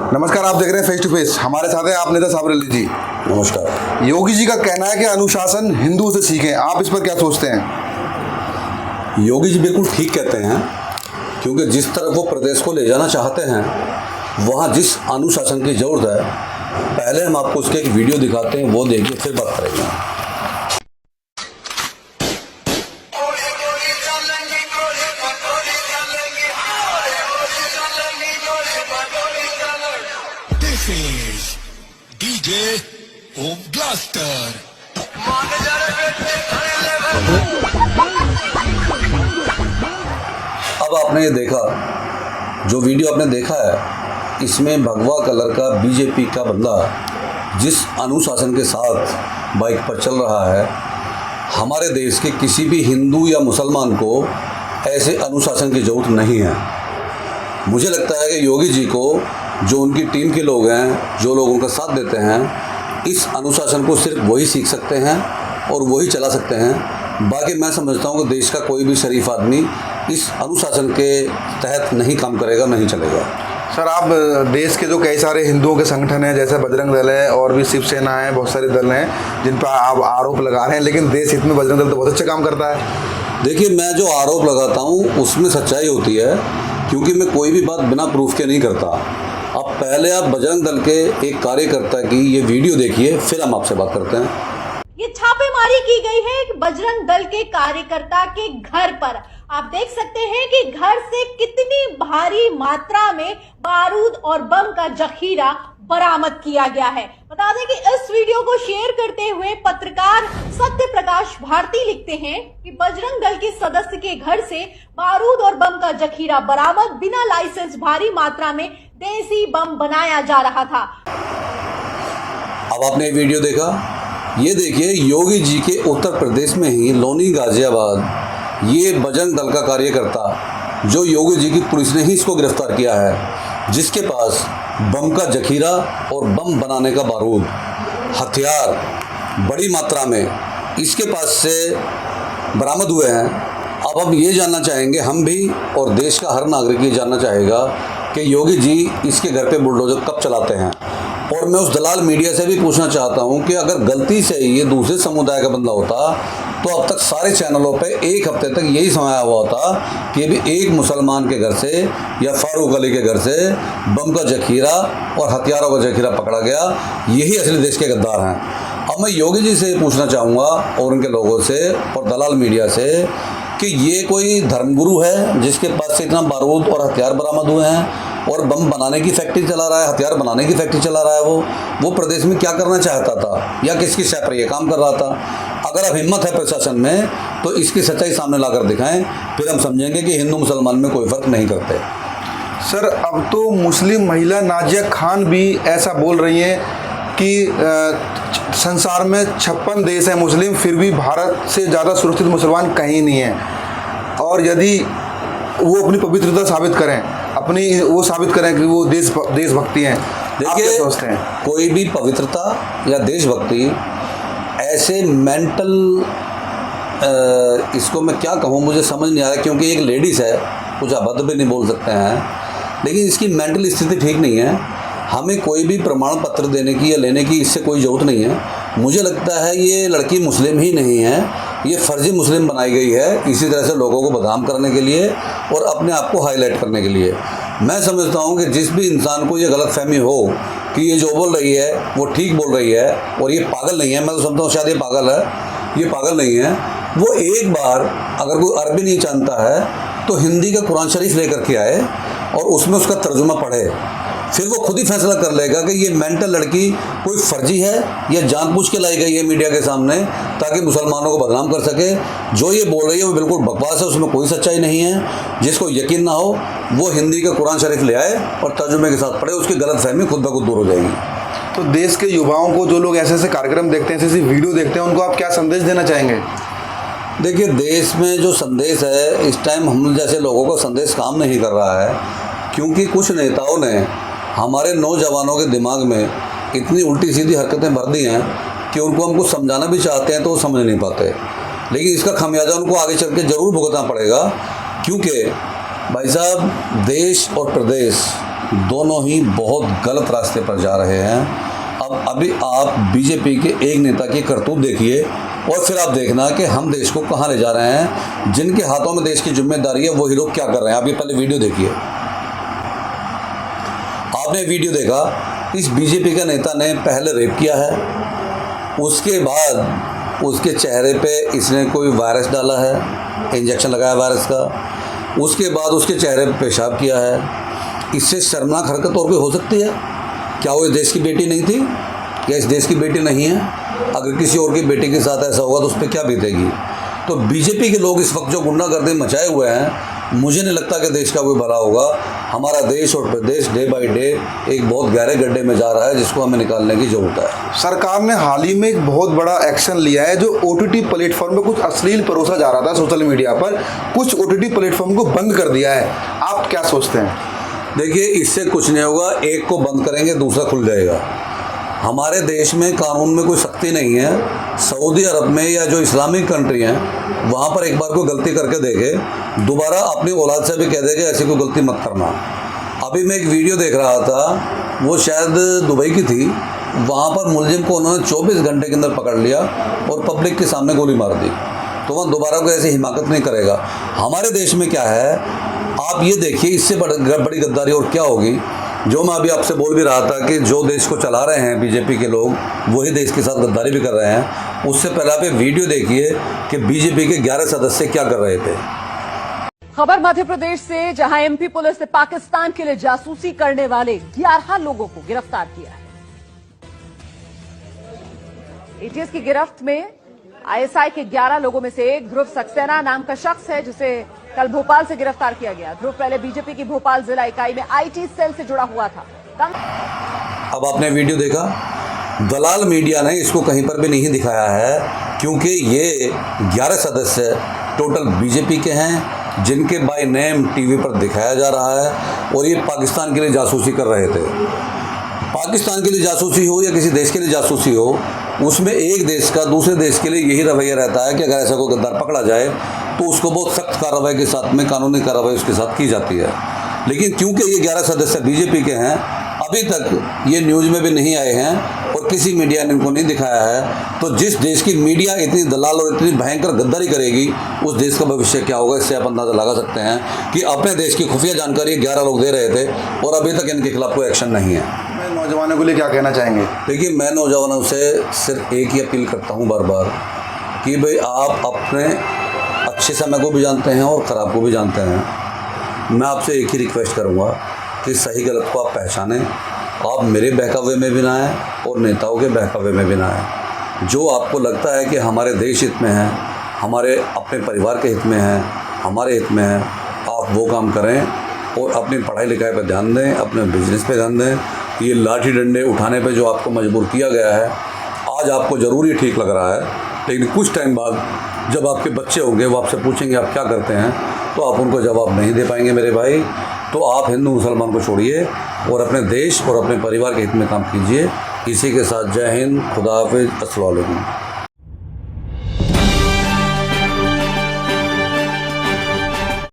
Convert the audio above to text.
नमस्कार, आप देख रहे हैं फेस टू फेस। हमारे साथ हैं आप नेता साबर अली जी। नमस्कार। योगी जी का कहना है कि अनुशासन हिंदुओं से सीखें, आप इस पर क्या सोचते हैं? योगी जी बिल्कुल ठीक कहते हैं, क्योंकि जिस तरफ वो प्रदेश को ले जाना चाहते हैं वहाँ जिस अनुशासन की ज़रूरत है, पहले हम आपको उसके एक वीडियो दिखाते हैं, वो देखिए फिर बात करेंगे। डीजे ओम ब्लास्टर। अब आपने ये देखा, जो वीडियो आपने देखा है, इसमें भगवा कलर का बीजेपी का बंदा जिस अनुशासन के साथ बाइक पर चल रहा है, हमारे देश के किसी भी हिंदू या मुसलमान को ऐसे अनुशासन की ज़रूरत नहीं है। मुझे लगता है कि योगी जी को, जो उनकी टीम के लोग हैं, जो लोग उनका साथ देते हैं, इस अनुशासन को सिर्फ वही सीख सकते हैं और वही चला सकते हैं। बाकी मैं समझता हूँ कि देश का कोई भी शरीफ आदमी इस अनुशासन के तहत नहीं काम करेगा, नहीं चलेगा। सर, आप देश के जो कई सारे हिंदुओं के संगठन हैं, जैसे बजरंग दल है और भी शिवसेना है, बहुत सारे दल हैं जिन पर आप आरोप लगा रहे हैं, लेकिन देश हित में बजरंग दल तो बहुत अच्छा काम करता है। देखिए, मैं जो आरोप लगाता हूँ उसमें सच्चाई होती है, क्योंकि मैं कोई भी बात बिना प्रूफ के नहीं करता। अब पहले आप बजरंग दल के एक कार्यकर्ता की ये वीडियो देखिए, फिर हम आपसे बात करते हैं। ये छापेमारी की गई है एक बजरंग दल के कार्यकर्ता के घर पर। आप देख सकते हैं कि घर से कितनी भारी मात्रा में बारूद और बम का जखीरा बरामद किया गया है। बता दें कि इस वीडियो को शेयर करते हुए पत्रकार सत्य प्रकाश भारती लिखते हैं कि बजरंग दल के सदस्य के घर से बारूद और बम का जखीरा बरामद, बिना लाइसेंस भारी मात्रा में देसी बम बनाया जा रहा था। अब आपने वीडियो देखा, ये देखिए, योगी जी के उत्तर प्रदेश में ही लोनी गाजियाबाद ये बजरंग दल का कार्यकर्ता, जो योगी जी की पुलिस ने ही इसको गिरफ्तार किया है, जिसके पास बम का जखीरा और बम बनाने का बारूद, हथियार बड़ी मात्रा में इसके पास से बरामद हुए हैं। अब हम ये जानना चाहेंगे, हम भी और देश का हर नागरिक ये जानना चाहेगा कि योगी जी इसके घर पे बुलडोजर कब चलाते हैं। और मैं उस दलाल मीडिया से भी पूछना चाहता हूं कि अगर गलती से ये दूसरे समुदाय का बंदा होता तो अब तक सारे चैनलों पे एक हफ्ते तक यही समाया हुआ होता कि अभी एक मुसलमान के घर से या फारूक अली के घर से बम का जखीरा और हथियारों का जखीरा पकड़ा गया। यही असली देश के गद्दार हैं। अब मैं योगी जी से पूछना चाहूँगा और उनके लोगों से और दलाल मीडिया से कि ये कोई धर्मगुरु है जिसके पास से इतना बारूद और हथियार बरामद हुए हैं और बम बनाने की फैक्ट्री चला रहा है, हथियार बनाने की फैक्ट्री चला रहा है। वो प्रदेश में क्या करना चाहता था या किसकी शय पर ये काम कर रहा था? अगर अब हिम्मत है प्रशासन में तो इसकी सच्चाई सामने लाकर दिखाएं, फिर हम समझेंगे कि हिंदू मुसलमान में कोई फर्क नहीं करते। सर, अब तो मुस्लिम महिला नाजिया खान भी ऐसा बोल रही हैं कि संसार में 56 देश हैं मुस्लिम, फिर भी भारत से ज़्यादा सुरक्षित मुसलमान कहीं नहीं है। और यदि वो अपनी पवित्रता साबित करें, अपनी वो साबित करें कि वो देशभक्ति हैं। देखिए, सोचते हैं कोई भी पवित्रता या देशभक्ति ऐसे मेंटल, इसको मैं क्या कहूँ, मुझे समझ नहीं आ रहा, क्योंकि एक लेडीज़ है, कुछ अभद्र भी नहीं बोल सकते हैं, लेकिन इसकी मेंटल स्थिति ठीक नहीं है। हमें कोई भी प्रमाण पत्र देने की या लेने की इससे कोई ज़रूरत नहीं है। मुझे लगता है ये लड़की मुस्लिम ही नहीं है, ये फर्जी मुस्लिम बनाई गई है इसी तरह से लोगों को बदनाम करने के लिए और अपने आप को हाईलाइट करने के लिए। मैं समझता हूँ कि जिस भी इंसान को ये गलतफहमी हो कि ये जो बोल रही है वो ठीक बोल रही है और ये पागल नहीं है, मैं तो समझता हूँ शायद ये पागल है, ये पागल नहीं है, वो एक बार अगर कोई अरबी नहीं जानता है तो हिंदी का कुरान शरीफ लेकर के आए और उसमें उसका तर्जुमा पढ़े, फिर वो खुद ही फैसला कर लेगा कि ये मेंटल लड़की कोई फर्जी है या जानबूझ के लाई गई है मीडिया के सामने ताकि मुसलमानों को बदनाम कर सके। जो ये बोल रही है वो बिल्कुल बकवास है, उसमें कोई सच्चाई नहीं है। जिसको यकीन ना हो वो हिंदी का कुरान शरीफ ले आए और तर्जुमे के साथ पढ़े, उसकी गलतफहमी खुद ब खुद दूर हो जाएगी। तो देश के युवाओं को, जो लोग ऐसे ऐसे कार्यक्रम देखते हैं, ऐसी ऐसी वीडियो देखते हैं, उनको आप क्या संदेश देना चाहेंगे? देखिए, देश में जो संदेश है इस टाइम हम जैसे लोगों का संदेश काम नहीं कर रहा है, क्योंकि कुछ नेताओं ने हमारे नौजवानों के दिमाग में इतनी उल्टी सीधी हरकतें भर दी हैं कि उनको हम कुछ समझाना भी चाहते हैं तो वो समझ नहीं पाते। लेकिन इसका खामियाजा उनको आगे चल के ज़रूर भुगतना पड़ेगा, क्योंकि भाई साहब, देश और प्रदेश दोनों ही बहुत गलत रास्ते पर जा रहे हैं। अब अभी आप बीजेपी के एक नेता की करतूत देखिए और फिर आप देखना कि हम देश को कहाँ ले जा रहे हैं। जिनके हाथों में देश की जिम्मेदारी है वही लोग क्या कर रहे हैं। आप ये पहले वीडियो देखिए। आपने वीडियो देखा, इस बीजेपी का नेता ने पहले रेप किया है, उसके बाद उसके चेहरे पे इसने कोई वायरस डाला है, इंजेक्शन लगाया वायरस का, उसके बाद उसके चेहरे पे पेशाब किया है। इससे शर्मनाक हरकत और कोई हो सकती है? क्या वो इस देश की बेटी नहीं थी? क्या इस देश की बेटी नहीं है? अगर किसी और की बेटी के साथ ऐसा होगा तो उस पर क्या बीतेगी? तो बीजेपी के लोग इस वक्त जो गुंडागर्दी मचाए हुए हैं, मुझे नहीं लगता कि देश का कोई भला होगा। हमारा देश और प्रदेश डे बाय डे एक बहुत गहरे गड्ढे में जा रहा है, जिसको हमें निकालने की ज़रूरत है। सरकार ने हाल ही में एक बहुत बड़ा एक्शन लिया है। जो OTT प्लेटफॉर्म पर कुछ अश्लील परोसा जा रहा था सोशल मीडिया पर, कुछ OTT प्लेटफॉर्म को बंद कर दिया है। आप क्या सोचते हैं? देखिए, इससे कुछ नहीं होगा। एक को बंद करेंगे दूसरा खुल जाएगा। हमारे देश में कानून में कोई सख्ती नहीं है। सऊदी अरब में या जो इस्लामिक कंट्री हैं, वहाँ पर एक बार कोई गलती करके देखे, दोबारा अपनी औलाद से भी कह दे कि ऐसी कोई गलती मत करना। अभी मैं एक वीडियो देख रहा था, वो शायद दुबई की थी। वहाँ पर मुलजिम को उन्होंने 24 घंटे के अंदर पकड़ लिया और पब्लिक के सामने गोली मार दी। तो वह दोबारा कोई ऐसी हिमाकत नहीं करेगा। हमारे देश में क्या है, आप ये देखिए, इससे बड़ी गद्दारी और क्या होगी। जो मैं अभी आपसे बोल भी रहा था कि जो देश को चला रहे हैं बीजेपी के लोग, वही देश के साथ गद्दारी भी कर रहे हैं। उससे पहले आप वीडियो देखिए कि बीजेपी के 11 सदस्य क्या कर रहे थे। खबर मध्य प्रदेश से, जहां MP पुलिस ने पाकिस्तान के लिए जासूसी करने वाले 11 लोगों को गिरफ्तार किया है। ATS की गिरफ्त में ISI के 11 लोगों में से एक ध्रुव सक्सेना नाम का शख्स है, जिसे कल भोपाल से गिरफ्तार किया गया। ध्रुव पहले बीजेपी की भोपाल जिला इकाई में IT सेल से जुड़ा हुआ था। अब आपने वीडियो देखा, दलाल मीडिया ने इसको कहीं पर भी नहीं दिखाया है, क्योंकि ये 11 सदस्य टोटल बीजेपी के हैं, जिनके बाय नेम टीवी पर दिखाया जा रहा है और ये पाकिस्तान के लिए जासूसी कर रहे थे। पाकिस्तान के लिए जासूसी हो या किसी देश के लिए जासूसी हो, उसमें एक देश का दूसरे देश के लिए यही रवैया रहता है कि अगर ऐसा कोई गद्दार पकड़ा जाए तो उसको बहुत सख्त कार्रवाई के साथ में, कानूनी कार्रवाई उसके साथ की जाती है। लेकिन क्योंकि ये 11 सदस्य बीजेपी के हैं, अभी तक ये न्यूज़ में भी नहीं आए हैं और किसी मीडिया ने इनको नहीं दिखाया है। तो जिस देश की मीडिया इतनी दलाल और इतनी भयंकर गद्दारी करेगी, उस देश का भविष्य क्या होगा, इससे आप अंदाज़ा लगा सकते हैं कि अपने देश की खुफिया जानकारी 11 लोग दे रहे थे और अभी तक इनके खिलाफ कोई एक्शन नहीं है। नौजवानों के लिए क्या कहना चाहेंगे? देखिए, मैं नौजवानों से सिर्फ एक ही अपील करता हूँ बार बार कि भाई, आप अपने अच्छे समय को भी जानते हैं और ख़राब को भी जानते हैं। मैं आपसे एक ही रिक्वेस्ट करूँगा कि सही गलत को आप पहचानें। आप मेरे बहकावे में भी ना आए और नेताओं के बहकावे में भी ना आए। जो आपको लगता है कि हमारे देश हित में है, हमारे अपने परिवार के हित में है, हमारे हित में है, आप वो काम करें और अपनी पढ़ाई लिखाई पर ध्यान दें, अपने बिजनेस पे ध्यान दें। ये लाठी डंडे उठाने पे जो आपको मजबूर किया गया है, आज आपको ज़रूर ही ठीक लग रहा है, लेकिन कुछ टाइम बाद जब आपके बच्चे होंगे, वो आपसे पूछेंगे आप क्या करते हैं, तो आप उनको जवाब नहीं दे पाएंगे मेरे भाई। तो आप हिंदू मुसलमान को छोड़िए और अपने देश और अपने परिवार के हित में काम कीजिए। इसी के साथ जय हिंद, खुदा हाफिज़, अस्सलाम वालेकुम।